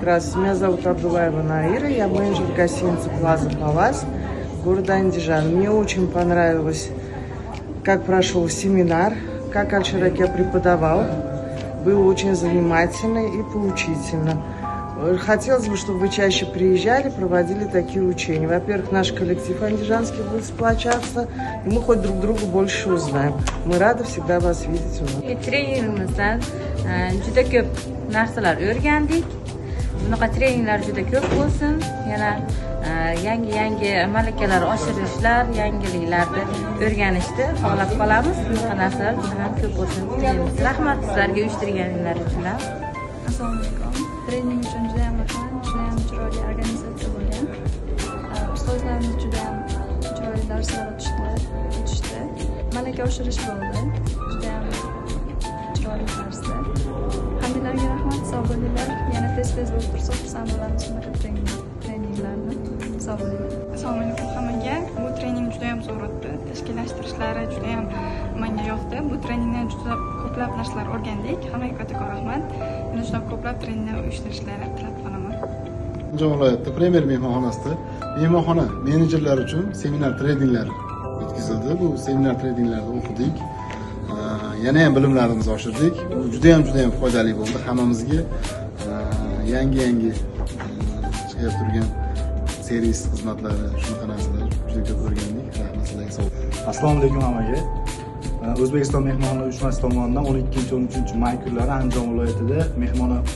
Здравствуйте, меня зовут Абдулаева Наира, я менеджер гостиницы Плаза Палас города Андижан. Мне очень понравилось, как прошел семинар, как Аль-Шираке преподавал. Было очень занимательно и поучительно. Хотелось бы, чтобы вы чаще приезжали, проводили такие учения. Во-первых, наш коллектив андижанский будет сплочаться, и мы хоть друг друга больше узнаем. Мы рады всегда вас видеть у нас. Treningimizdan juda ko'p narsalar o'rgandik. Bunaqa treninglar juda ko'p bo'lsin. Yana yangi malakalar oshirishlar, yangiliklarni o'rganishni xohlab qolamiz. Bunaqa narsalar juda ham ko'p bo'lsin deymiz. Rahmat sizlarga uyushtirganinglar uchun. Assalomu alaykum. Trening uchun juda ham rahmat. Juda ham chiroyli organizatsiya bo'lgan. Ustozlarimiz juda ham chiroyli darslar o'tishdi. Malaka oshirish bo'ldi. Juda ham chiroyli darslar. Hammalarga rahmat, sog' bo'linglar. Yana tez-tez bo'lib tursa, xursand bo'lamiz bunaqa treninglarni. Sog' bo'linglar. Assalomu alaykum hammaga. Bu trening juda ham zo'r o'tdi. Tashkillashtirishlari juda ham menga yoqdi. Bu treningdan juda ko'plab narsalar o'rgandik. Hammaga kattakon rahmat. Yana juda ko'plab treninglar uyushtirishlari tilab qolaman. Andijon viloyati Premier mehmonxonasida mehmonxona menejerlari uchun seminar treninglar o'tkazildi. Bu seminar treninglarda o'qidik. Yana ham bilimlarimizni oshirdik. Bu juda ham foydali bo'ldi hammamizga. Yangi chiqib turgan servis xizmatlari, shunaqa narsalar juda ko'p o'rgandik. Rahmat sizlarga. Sog' bo'ling. Assalomu alaykum hammaga. O'zbekiston mehmonxona uyushmasi tomonidan 12-13 may kunlari Andijon viloyatida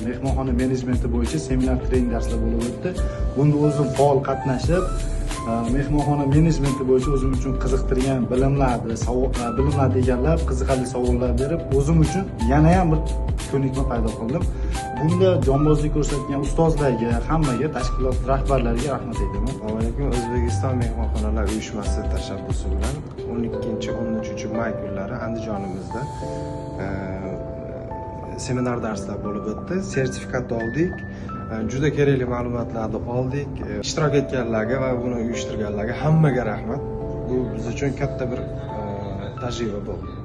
mehmonxona menejmenti bo'yicha seminar trening darslar bo'lib o'tdi. Bunda o'zim faol qatnashib, mehmonxona menejmenti bo'yicha o'zim uchun qiziqtirgan bilimlarni egallab, qiziqarli savollar berib, o'zim uchun yana ham bir ko'nikma paydo qildim. Bunda jonbozlik ko'rsatgan ustozlarga, hammaga, tashkilot rahbarlariga rahmat aytaman. Assalomu alaykum. O'zbekiston mehmonxonalar uyushmasi tashabbusi bilan 12-13 may kunlari Andijonimizda seminar darslar bo'lib o'tdi. Sertifikat oldik. Juda kerakli ma'lumotlarni oldik. Ishtirok etganlarga va buni uyushtirganlarga hammaga rahmat. Bu biz uchun katta bir tajriba bo'ldi.